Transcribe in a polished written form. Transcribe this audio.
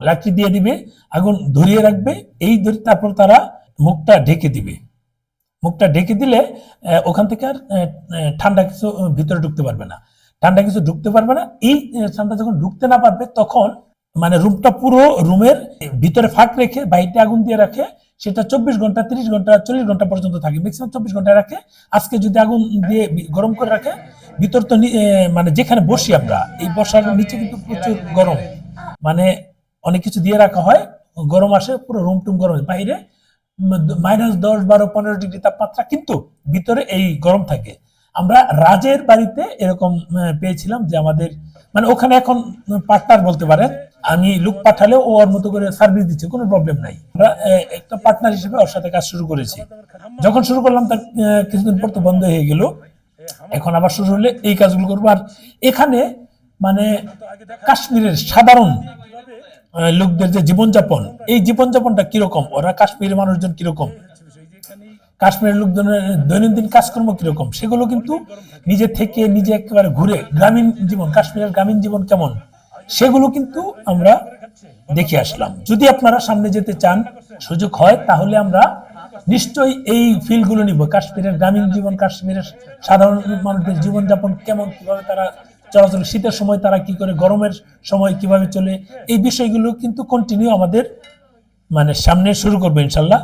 লাকড়ি দিয়ে দিবে, আগুন ধরিয়ে রাখবে, এই ধরে তারপর তারা মুখটা ঢেকে দিবে। মুখটা ঢেকে দিলে ওখান থেকে আর ঠান্ডা কিছু ভিতরে ঢুকতে পারবে না, ঠান্ডা কিছু ঢুকতে পারবে না। এই ঠান্ডা যখন ঢুকতে না পারবে তখন মানে রুমটা পুরো রুমের ভিতরে ফাঁক রেখে বাইরে আগুন দিয়ে রাখে, সেটা 24 ঘন্টা 30 ঘন্টা 40 ঘন্টা পর্যন্ত থাকে, ম্যাক্সিমাম 24 ঘন্টা রাখে। আজকে যদি আগুন দিয়ে গরম করে রাখে, ভিতর তো মানে যেখানে বসি আমরা, এই বসার নিচে কিন্তু প্রচুর গরম, মানে অনেক কিছু দিয়ে রাখা হয়, গরম আসে, পুরো রুম টুম গরম। বাইরে -10, 12, 15 ডিগ্রি তাপমাত্রা, কিন্তু ভিতরে এই গরম থাকে। আমরা রাজের বাড়িতে এরকম পেয়েছিলাম যে আমাদের মানে ওখানে এখন পার্টনার বলতে পারেন, আমি লোক পাঠালেও ও ওর মতো করে সার্ভিস দিচ্ছে, কোনো প্রবলেম নাই। আমরা একটা পার্টনার হিসেবে ওর সাথে কাজ শুরু করেছি। যখন শুরু করলাম তার কিছুদিন পর তো বন্ধ হয়ে গেল, এখন আবার শুরু হলে এই কাজগুলো করবো। আর এখানে মানে কাশ্মীরের সাধারণ লোকদের যে জীবনযাপন, এই জীবনযাপনটা কিরকম, ওরা কাশ্মীরের মানুষজন কিরকম, কাশ্মীরের লোকজনের দৈনন্দিন কাজকর্ম কিরকম, সেগুলো কিন্তু নিজে থেকে নিজে একেবারে ঘুরে গ্রামীণ জীবন, কাশ্মীরের গ্রামীণ জীবন কেমন, সেগুলো কিন্তু আমরা দেখে আসলাম। যদি আপনারা সামনে যেতে চান, সুযোগ হয়, তাহলে আমরা নিশ্চয়ই এই ফিলগুলো নিব। কাশ্মীরের গ্রামীণ জীবন, কাশ্মীরের সাধারণ মানুষদের জীবনযাপন কেমন, কিভাবে তারা চলাচল, শীতের সময় তারা কি করে, গরমের সময় কিভাবে চলে, এই বিষয়গুলো কিন্তু কন্টিনিউ আমাদের মানে সামনে শুরু করবো ইনশাল্লাহ।